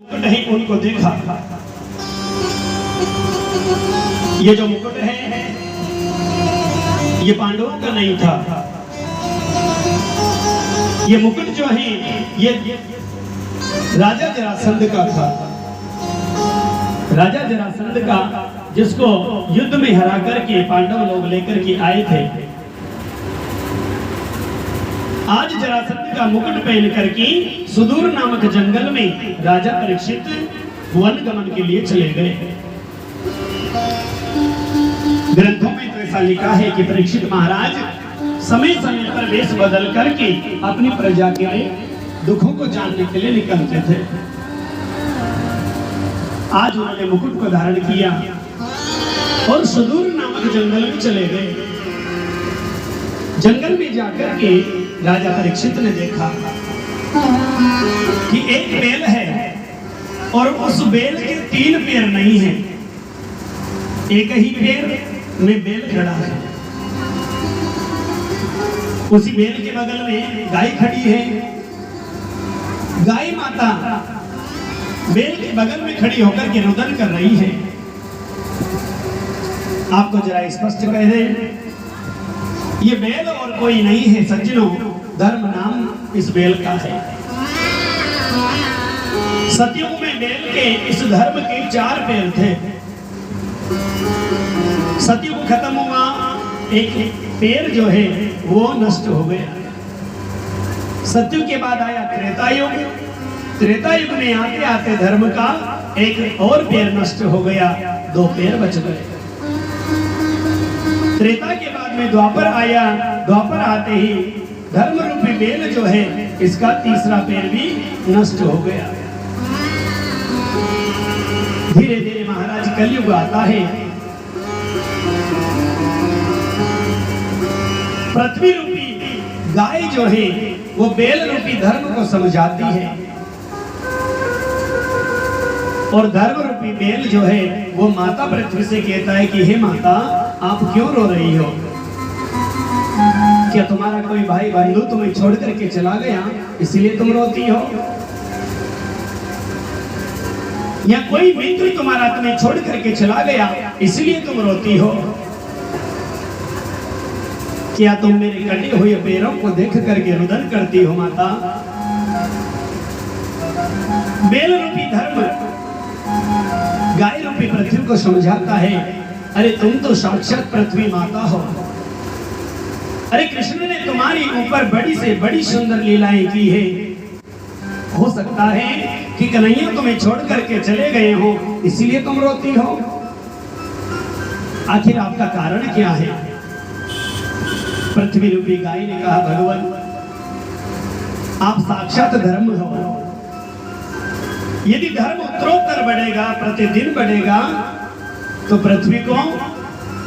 नहीं उनको देखा। ये जो मुकुट है ये पांडवों का नहीं था। ये मुकुट जो है ये राजा जरासंध का था। राजा जरासंध का जिसको युद्ध में हरा करके पांडव लोग लेकर के आए थे। आज जरासंध का मुकुट पहन करके सुदूर नामक जंगल में राजा परीक्षित वन गमन के लिए चले गए। ग्रंथों में तो ऐसा लिखा है कि परीक्षित महाराज समय समय पर वेश बदल करके अपनी प्रजा के दुखों को जानने के लिए निकलते थे। आज उन्होंने मुकुट को धारण किया और सुदूर नामक जंगल में चले गए। जंगल में जाकर के राजा परीक्षित ने देखा कि एक बेल है और उस बेल के 3 पैर नहीं हैं, एक ही पैर में बेल खड़ा है। उसी बेल के बगल में गाय खड़ी है। गाय माता बेल के बगल में खड़ी होकर के रुदन कर रही है। आपको जरा स्पष्ट कह दें, ये बेल और कोई नहीं है सज्जनों, धर्म नाम इस बेल का है। सतयुग में बेल के इस धर्म के 4 पैर थे। सतयुग खत्म हुआ, एक पैर जो है वो नष्ट हो गया। सतयुग के बाद आया त्रेता युग। त्रेता युग में आते आते धर्म का एक और पैर नष्ट हो गया, 2 पैर बच गए। त्रेता के बाद में द्वापर आया। द्वापर आते ही धर्म रूपी बेल जो है इसका 3रा पैर भी नष्ट हो गया। धीरे धीरे महाराज कलयुग आता है। पृथ्वी रूपी गाय जो है वो बेल रूपी धर्म को समझाती है और धर्म रूपी बेल जो है वो माता पृथ्वी से कहता है कि हे माता, आप क्यों रो रही हो? क्या तुम्हारा कोई भाई बंधु तुम्हें छोड़ करके चला गया इसलिए तुम रोती हो? या कोई मित्र तुम्हारा तुम्हें छोड़ करके चला गया इसलिए तुम रोती हो? क्या तुम मेरे कटे हुए पैरों को देख करके रुदन करती हो माता? बेल रूपी धर्म गाय रूपी पृथ्वी को समझाता है, अरे तुम तो साक्षात पृथ्वी माता हो। अरे कृष्ण ने तुम्हारी ऊपर बड़ी से बड़ी सुंदर लीलाएं की है। हो सकता है कि कन्हैया तुम्हें छोड़ करके चले गए हो इसलिए तुम रोती हो। आखिर आपका कारण क्या है? पृथ्वी रूपी गाय ने कहा, भगवान आप साक्षात धर्म हो। यदि धर्म उत्तरोत्तर बढ़ेगा, प्रतिदिन बढ़ेगा तो पृथ्वी को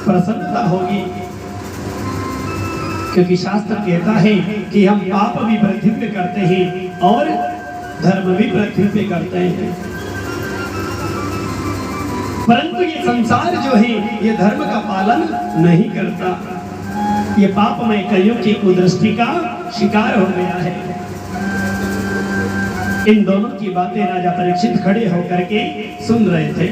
प्रसन्नता होगी। क्योंकि शास्त्र कहता है कि हम पाप भी पृथ्वी पे करते हैं और धर्म भी पृथ्वी पे करते हैं। परंतु ये संसार जो है ये धर्म का पालन नहीं करता। ये पापमय कलयुग की कुदृष्टि का शिकार हो गया है। इन दोनों की बातें राजा परीक्षित खड़े होकर के सुन रहे थे।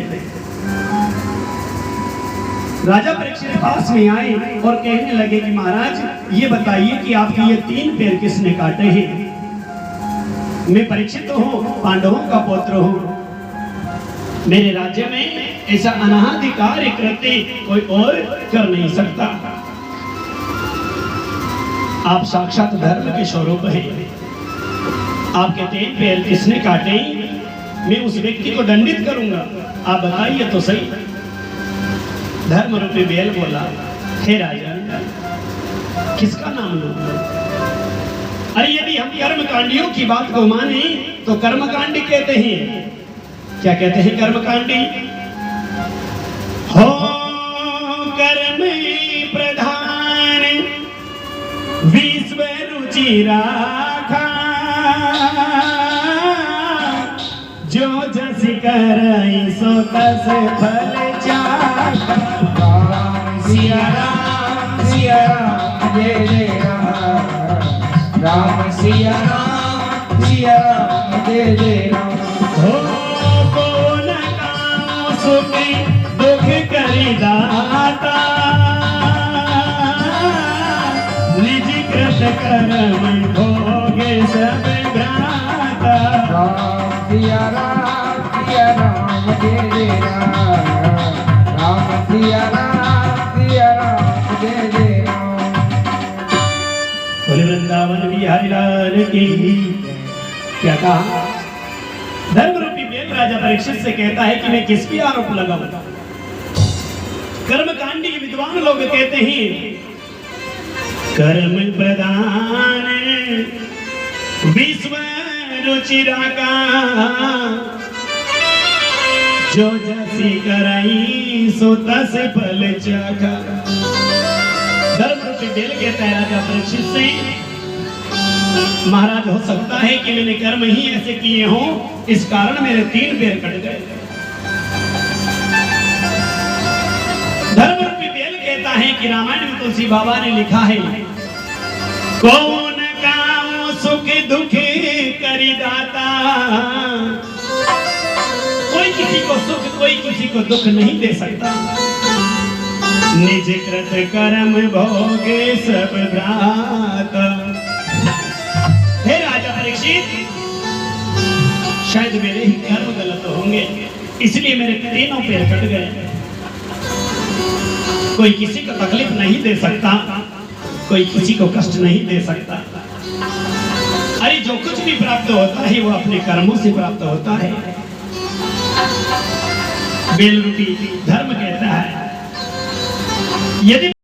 राजा परीक्षित पास में आए और कहने लगे कि महाराज ये बताइए कि आपके ये 3 पैर किसने काटे हैं? मैं परीक्षित हूँ, पांडवों का पुत्र हूँ। मेरे राज्य में ऐसा अनाधिकार कृत्य कोई और कर नहीं सकता। आप साक्षात धर्म के स्वरूप हैं। आपके 3 पैर किसने काटे? मैं उस व्यक्ति को दंडित करूंगा। आप बताइए तो सही। धर्म रूपी बेल बोला, हे राजा किसका नाम लूं? अरे यदि हम कर्मकांडियों की बात को माने तो कर्मकांडी कहते हैं। क्या कहते हैं कर्मकांडी? हो कर्म प्रधान विश्व रुचि राखा, जो जस करई सो तस फल चाखा। सिया राम जय जय राम, राम सिया राम जय जय राम। हो सुख दुख करी दाता निज कृत कर्म भोगे सब भ्राता। राम सिया राम जय जय राम। राम सिया राम जय जय राम। बोले वृंदावन बिहारी लाल की। क्या कहा? धर्म रूपी बेल राजा परीक्षित से कहता है कि मैं किस पे आरोप लगाऊं? कर्मकांडी के विद्वान लोग कहते हैं कर्म प्रदान विश्व रुचिरा का जो जैसी कराई सो तस फल चाका। धर्म रूपी बेल कहता है राजा परीक्षित से, महाराज हो सकता है कि मैंने कर्म ही ऐसे किए हों, इस कारण मेरे 3 पैर कट गए। धर्म रूपी बेल कहता है कि रामायण में तुलसी बाबा ने लिखा है कौन गाँव सुख दुख करी दाता। कोई किसी को सुख कोई किसी को दुख नहीं दे सकता। निज कृत कर्म भोगे सब भ्राता। हे राजा परीक्षित, शायद मेरे ही कर्म गलत होंगे, इसलिए मेरे 3 पैर कट गए। कोई किसी को तकलीफ नहीं दे सकता, कोई किसी को कष्ट नहीं दे सकता। अरे जो कुछ भी प्राप्त होता है वो अपने कर्मों से प्राप्त होता है। बेल रूपी धर्म कहता है यदि